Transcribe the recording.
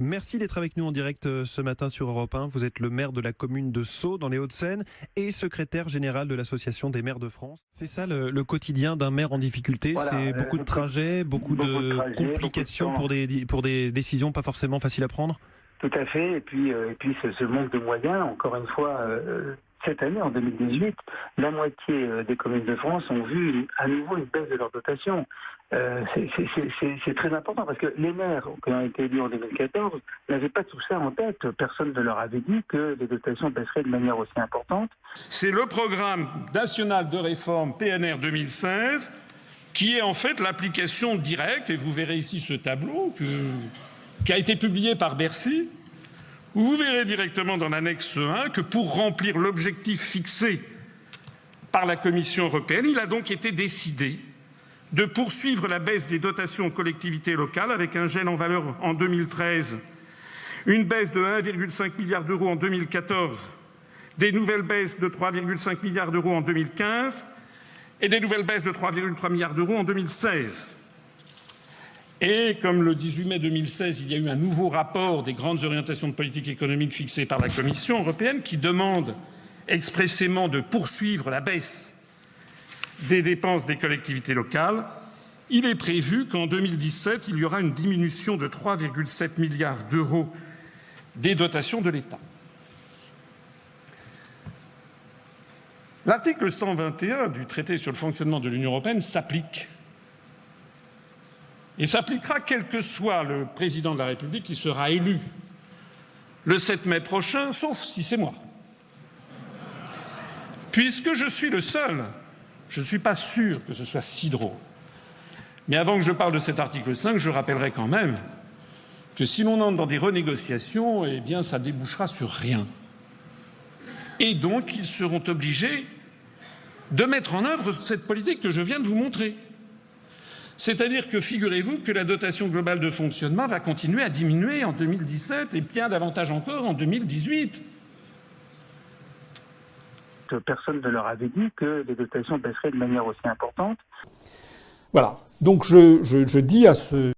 Merci d'être avec nous en direct ce matin sur Europe 1. Vous êtes le maire de la commune de Sceaux dans les Hauts-de-Seine et secrétaire général de l'Association des maires de France. C'est ça le quotidien d'un maire en difficulté, Voilà, c'est beaucoup de trajets, beaucoup beaucoup de de trajets, beaucoup de complications temps. pour des décisions pas forcément faciles à prendre. Tout à fait. Et puis ce manque de moyens, encore une fois, cette année, en 2018, la moitié des communes de France ont vu à nouveau une baisse de leur dotation. C'est très important parce que les maires qui ont été élus en 2014 n'avaient pas tout ça en tête. Personne ne leur avait dit que les dotations baisseraient de manière aussi importante. C'est le programme national de réforme PNR 2016 qui est en fait l'application directe, et vous verrez ici ce tableau qui a été publié par Bercy, où vous verrez directement dans l'annexe 1 que pour remplir l'objectif fixé par la Commission européenne, il a donc été décidé de poursuivre la baisse des dotations aux collectivités locales avec un gel en valeur en 2013, une baisse de 1,5 milliard d'euros en 2014, des nouvelles baisses de 3,5 milliards d'euros en 2015 et des nouvelles baisses de 3,3 milliards d'euros en 2016. Et comme le 18 mai 2016, il y a eu un nouveau rapport des grandes orientations de politique économique fixées par la Commission européenne qui demande expressément de poursuivre la baisse des dépenses des collectivités locales, il est prévu qu'en 2017, il y aura une diminution de 3,7 milliards d'euros des dotations de l'État. L'article 121 du traité sur le fonctionnement de l'Union européenne s'applique. Et s'appliquera quel que soit le président de la République qui sera élu le 7 mai prochain, sauf si c'est moi. Puisque je suis le seul, je ne suis pas sûr que ce soit si drôle. Mais avant que je parle de cet article 5, je rappellerai quand même que si l'on entre dans des renégociations, eh bien ça débouchera sur rien. Et donc ils seront obligés de mettre en œuvre cette politique que je viens de vous montrer. C'est-à-dire que figurez-vous que la dotation globale de fonctionnement va continuer à diminuer en 2017 et bien davantage encore en 2018. Personne ne leur avait dit que les dotations baisseraient de manière aussi importante. Voilà. Donc je dis à ce